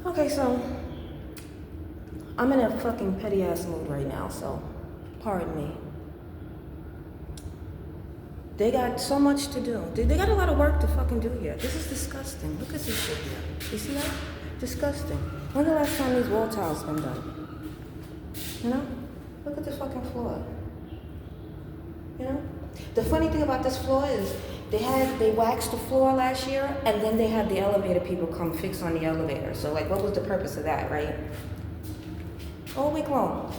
Okay, so I'm in a fucking petty ass mood right now, so pardon me. They got so much to do. They got a lot of work to fucking do here. This is disgusting. Look at this shit here. You see that? Disgusting. When's the last time these wall tiles been done? You know? Look at this fucking floor. You know? The funny thing about this floor is they waxed the floor last year, and then they had the elevator people come fix on the elevator. So like, what was the purpose of that, right? All week long.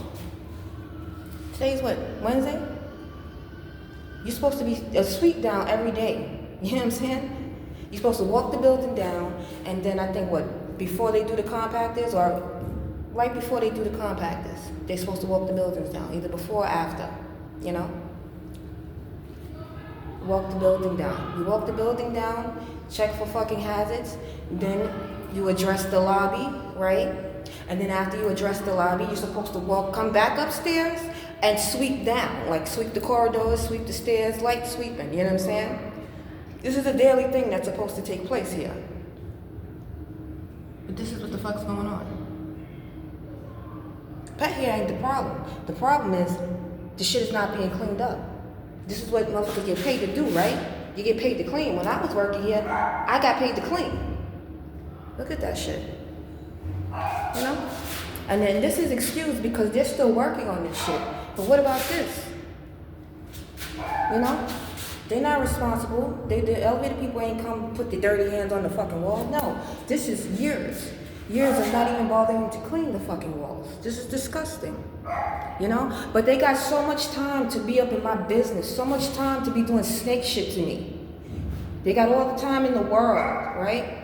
Today's what? Wednesday? You're supposed to be a sweep down every day. You know what I'm saying? You're supposed to walk the building down, and then I think before they do the compactors, or right before they do the compactors, they're supposed to walk the buildings down, either before or after, you know? Walk the building down. You walk the building down, check for fucking hazards, then you address the lobby, right? And then after you address the lobby, you're supposed to come back upstairs and sweep down, like sweep the corridors, sweep the stairs, light sweeping, you know what I'm saying? This is a daily thing that's supposed to take place here. But this is what the fuck's going on. Pet here ain't the problem. The problem is the shit is not being cleaned up. This is what motherfuckers get paid to do, right? You get paid to clean. When I was working here, I got paid to clean. Look at that shit. You know? And then this is excused because they're still working on this shit. But what about this? You know? They're not responsible. The elevator people ain't come put their dirty hands on the fucking wall. No. This is years. Years of not even bothering to clean the fucking walls. This is disgusting. You know? But they got so much time to be up in my business. So much time to be doing snake shit to me. They got all the time in the world, right?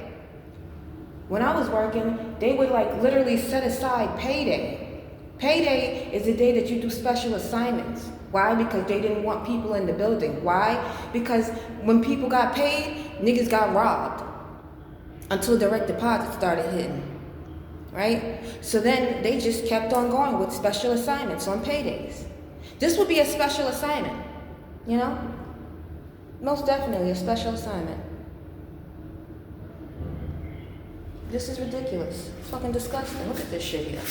When I was working, they would like literally set aside payday. Payday is the day that you do special assignments. Why? Because they didn't want people in the building. Why? Because when people got paid, niggas got robbed. Until direct deposit started hitting. Right? So then they just kept on going with special assignments on paydays. This would be a special assignment. You know? Most definitely a special assignment. This is ridiculous. It's fucking disgusting. Look at this shit here.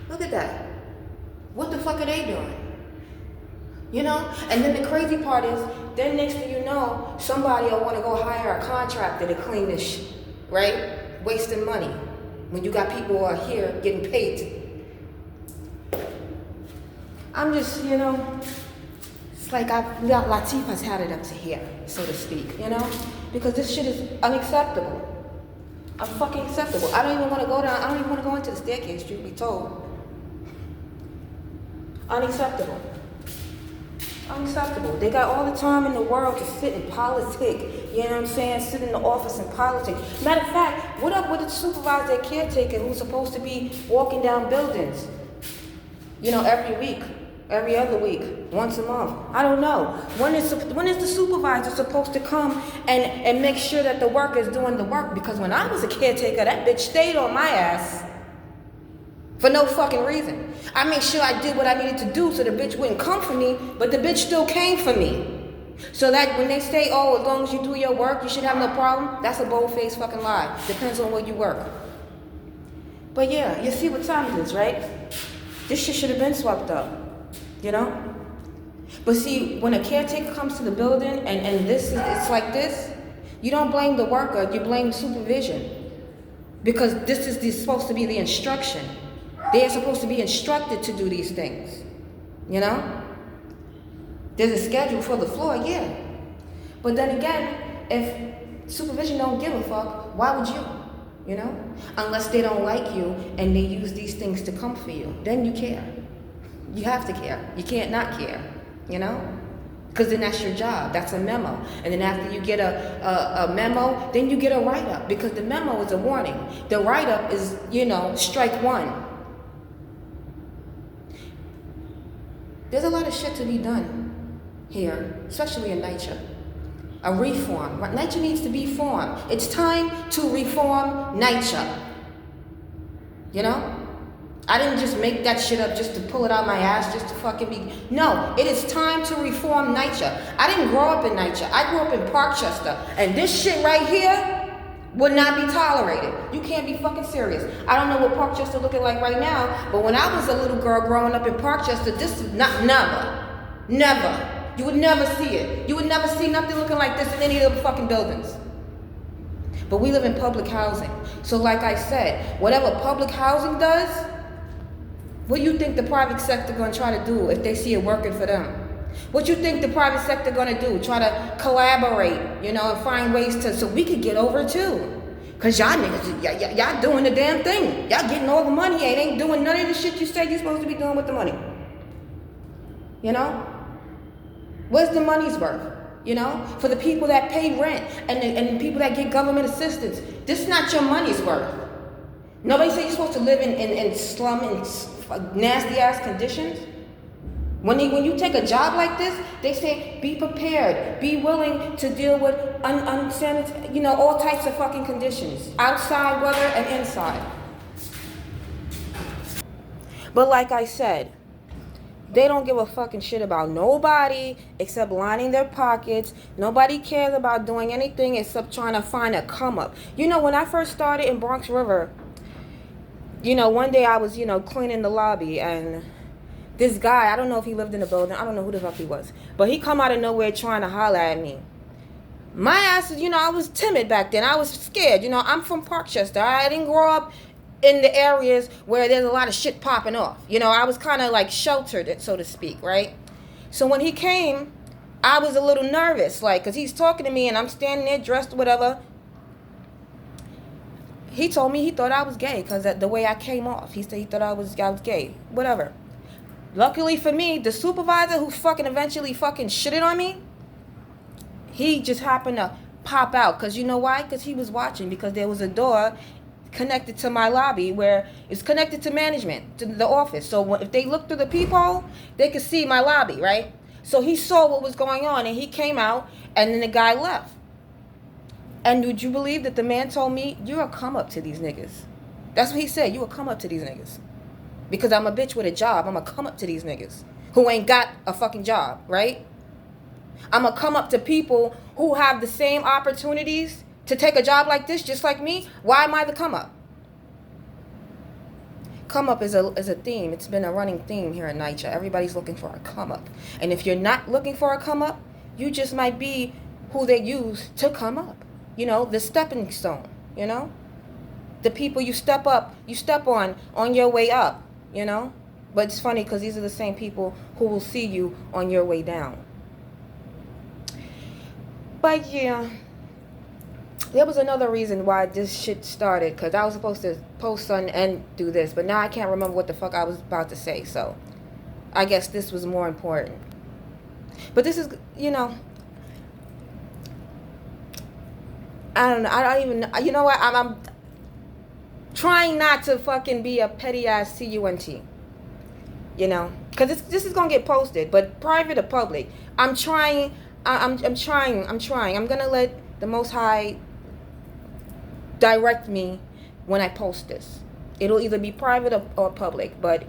Look at that. What the fuck are they doing? You know? And then the crazy part is, then next thing you know, somebody will want to go hire a contractor to clean this shit, right? Wasting money. When you got people who are here getting paid. I'm just, you know, it's like Latifah's had it up to here, so to speak, you know? Because this shit is unacceptable. Unfucking acceptable. I don't even want to go down. I don't even want to go into the staircase, truth be told. Unacceptable. Unacceptable. They got all the time in the world to sit and politic. You know what I'm saying? Sit in the office and politic. Matter of fact, what up with the supervisor and caretaker who's supposed to be walking down buildings? You know, every week, every other week, once a month. I don't know. When is the supervisor supposed to come and make sure that the worker's doing the work? Because when I was a caretaker, that bitch stayed on my ass for no fucking reason. I made sure I did what I needed to do so the bitch wouldn't come for me, but the bitch still came for me. So that when they say, oh, as long as you do your work, you should have no problem, that's a bold-faced fucking lie. Depends on where you work. But yeah, you see what time it is, right? This shit should have been swept up. You know? But see, when a caretaker comes to the building and it's like this, you don't blame the worker, you blame supervision. Because this is supposed to be the instruction. They are supposed to be instructed to do these things. You know? There's a schedule for the floor, yeah. But then again, if supervision don't give a fuck, why would you? You know? Unless they don't like you and they use these things to come for you. Then you care. You have to care. You can't not care, you know? Because then that's your job. That's a memo. And then after you get a memo, then you get a write-up. Because the memo is a warning. The write-up is, you know, strike one. There's a lot of shit to be done here, especially in nycha. A reform. Nycha needs to be formed. It's time to reform nycha. You know? I didn't just make that shit up just to pull it out my ass, just to fucking be... No, it is time to reform nycha. I didn't grow up in nycha. I grew up in Parkchester. And this shit right here Would not be tolerated. You can't be fucking serious. I don't know what Parkchester looking like right now, but when I was a little girl growing up in Parkchester, this is not, never. You would never see it. You would never see nothing looking like this in any of the fucking buildings. But we live in public housing. So like I said, whatever public housing does, what do you think the private sector gonna try to do if they see it working for them? What you think the private sector gonna do? Try to collaborate, and find ways so we could get over too. Cause y'all niggas, y'all doing the damn thing. Y'all getting all the money and ain't doing none of the shit you said you're supposed to be doing with the money. What's the money's worth? For the people that pay rent and the people that get government assistance, this is not your money's worth. Nobody said you're supposed to live in slum and nasty ass conditions. When you take a job like this, they say be prepared, be willing to deal with unsanitary, all types of fucking conditions, outside weather and inside. But like I said, they don't give a fucking shit about nobody except lining their pockets. Nobody cares about doing anything except trying to find a come up. When I first started in Bronx River, one day I was, cleaning the lobby and this guy, I don't know if he lived in the building. I don't know who the fuck he was. But he come out of nowhere trying to holler at me. My ass, I was timid back then. I was scared. I'm from Parkchester. I didn't grow up in the areas where there's a lot of shit popping off. I was kind of like sheltered, so to speak, right? So when he came, I was a little nervous, because he's talking to me and I'm standing there dressed whatever. He told me he thought I was gay because the way I came off. He said he thought I was gay. Whatever. Luckily for me, the supervisor who fucking eventually fucking shitted on me, he just happened to pop out. Because you know why? Because he was watching. Because there was a door connected to my lobby where it's connected to management, to the office. So if they look through the peephole, they could see my lobby, right? So he saw what was going on and he came out and then the guy left. And would you believe that the man told me, you're a come up to these niggas. That's what he said, you a come up to these niggas. Because I'm a bitch with a job, I'm a come up to these niggas who ain't got a fucking job, right? I'm a come up to people who have the same opportunities to take a job like this, just like me. Why am I the come up? Come up is a theme. It's been a running theme here in nycha. Everybody's looking for a come up. And if you're not looking for a come up, you just might be who they use to come up. The stepping stone, the people you step on your way up, But it's funny because these are the same people who will see you on your way down. But yeah. There was another reason why this shit started, because I was supposed to post something and do this, but now I can't remember what the fuck I was about to say, so I guess this was more important. But this is, I don't know, I don't even, you know what, I'm trying not to fucking be a petty ass cunt, because this is going to get posted, but private or public, I'm trying, I'm going to let the Most High direct me when I post this. It'll either be private or public, but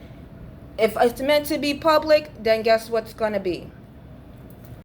if it's meant to be public, then guess what's gonna be?